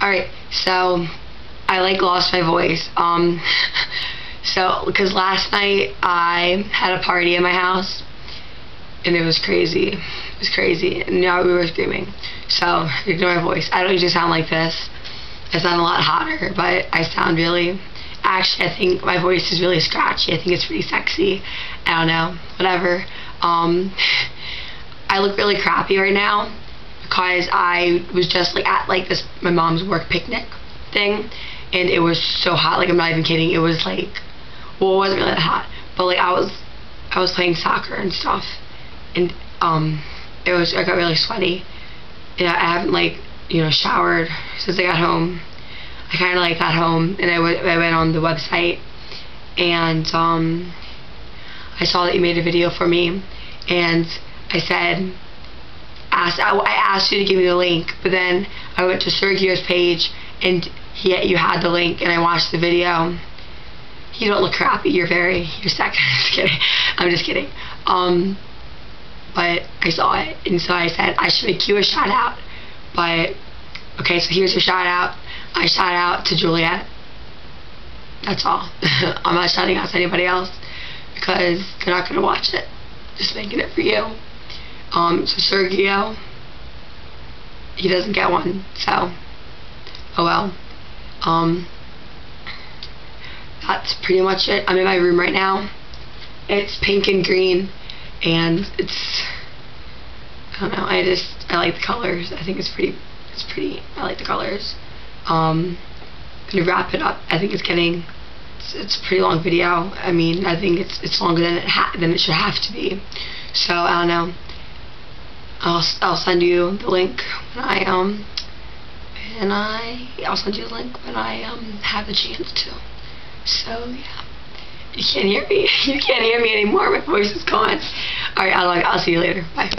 Alright, so I lost my voice. So because last night I had a party in my house and it was crazy. It was crazy. And now we were screaming. So ignore my voice. I don't usually sound like this. I sound a lot hotter, but I sound really, actually I think my voice is really scratchy. I think it's pretty sexy. I don't know. Whatever. I look really crappy right now because I was just at this my mom's work picnic thing, and it was so hot. I'm not even kidding. It was well, it wasn't really that hot, but I was playing soccer and stuff, and I got really sweaty. Yeah, I haven't showered since I got home. I kind of got home and I went on the website, and I saw that you made a video for me, and I asked you to give me the link, but then I went to Sergio's page and you had the link, and I watched the video. You don't look crappy. You're sexy. I'm just kidding. But I saw it, and so I said I should make you a shout out. But okay, so here's your shout out. I shout out to Juliet. That's all. I'm not shouting out to anybody else because they're not gonna watch it. Just making it for you. So Sergio, he doesn't get one. So, oh well. That's pretty much it. I'm in my room right now. It's pink and green, and I don't know, I like the colors. I think it's pretty, I like the colors. Gonna wrap it up. I think it's a pretty long video. I mean, I think it's longer than it should have to be. So, I don't know. I'll send you the link when I'll send you the link when I have the chance to. So yeah, you can't hear me. You can't hear me anymore. My voice is gone. All right, I'll see you later. Bye.